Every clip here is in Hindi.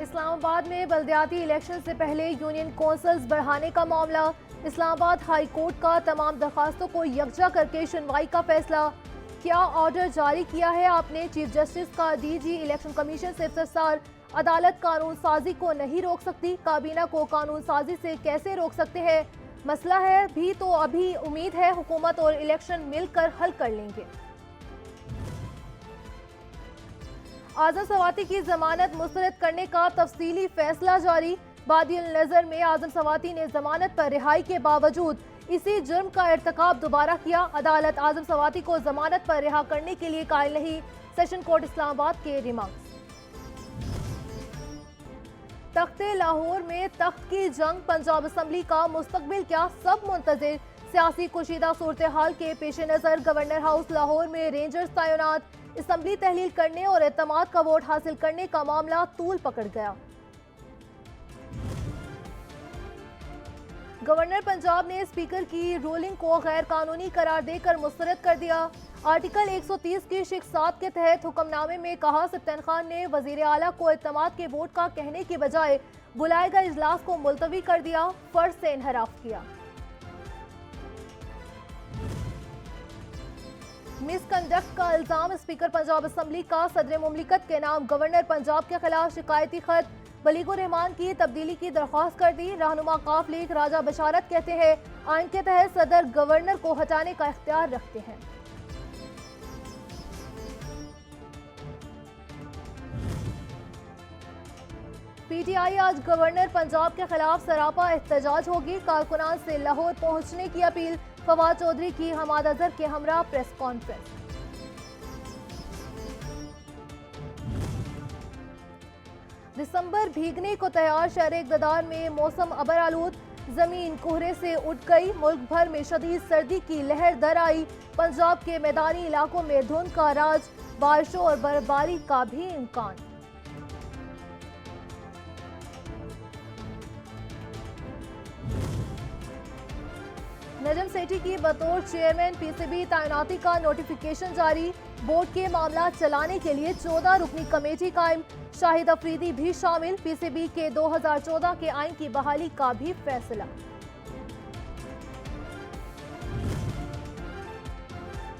इस्लामाबाद में बल्दियाती इलेक्शन से पहले यूनियन कौंसल्स बढ़ाने का मामला। इस्लामाबाद हाई कोर्ट का तमाम दरखास्तों को यकजा करके सुनवाई का फैसला। क्या ऑर्डर जारी किया है आपने? चीफ जस्टिस का डीजी इलेक्शन कमीशन से इस्तफसार। अदालत कानून साजी को नहीं रोक सकती, काबीना को कानून साजी से कैसे रोक सकते हैं? मसला है भी तो अभी उम्मीद है हुकूमत और इलेक्शन मिलकर हल कर लेंगे। आजम सवाती की जमानत मुस्तरद करने का तफसीली फैसला जारी। बादिल नजर में आजम सवाती ने जमानत पर रिहाई के बावजूद इसी जुर्म का इर्तिकाब दोबारा किया। अदालत आजम सवाती को जमानत पर रिहा करने के लिए कायल नहीं। सेशन कोर्ट इस्लामाबाद के रिमार्क्स। तख्ते लाहौर में तख्त की जंग, पंजाब असम्बली का मुस्तकबिल क्या, सब मुंतजिर। सियासी कुशीदा सूरत हाल के पेश नजर गवर्नर हाउस लाहौर में रेंजर्स तैनात। असम्बली तहलील करने और एतमाद का वोट हासिल करने का मामला तूल पकड़ गया। गवर्नर पंजाब ने स्पीकर की रूलिंग को गैर कानूनी करार देकर मुस्तरद कर दिया। आर्टिकल 130 की शिक 7 के तहत हुक्मनामे में कहा, सप्तान खान ने वजीर आला को एतमाद के वोट का कहने की बजाय बुलाए गए इजलास को मुलतवी कर दिया, फर्ज से इनहराफ किया। मिसकंडक्ट का इल्जाम स्पीकर पंजाब असम्बली का सदर मुमलिकत के नाम गवर्नर पंजाब के खिलाफ शिकायती खत। बलीगुर रहमान की तब्दीली की दरख्वास्त कर दी। रहनुमा काफ लीग राजा बशारत कहते हैं, आइन के तहत सदर गवर्नर को हटाने का इख्तियार रखते हैं। पीटीआई आज गवर्नर पंजाब के खिलाफ सरापा एहतजाज होगी। कारकुनान से लाहौर पहुंचने की अपील। फवाद चौधरी की हमाद अजहर के हमरा प्रेस कॉन्फ्रेंस। दिसंबर भीगने को तैयार, शहर इक़्तिदार में मौसम अबर आलूद। जमीन कोहरे से उठ गई, मुल्क भर में शदीद सर्दी की लहर दर आई। पंजाब के मैदानी इलाकों में धुंध का राज, बारिशों और बर्फबारी का भी इम्कान। नजम सेठी की बतौर चेयरमैन पीसीबी तैनाती का नोटिफिकेशन जारी। बोर्ड के मामला चलाने के लिए 14 रुकनी कमेटी कायम। शाहिद अफरीदी भी शामिल। पीसीबी के 2014 के आइन की बहाली का भी फैसला।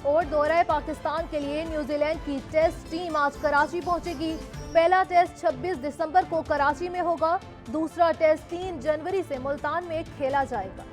और दौरा पाकिस्तान के लिए न्यूजीलैंड की टेस्ट टीम आज कराची पहुंचेगी। पहला टेस्ट 26 दिसंबर को कराची में होगा। दूसरा टेस्ट 3 जनवरी से मुल्तान में खेला जाएगा।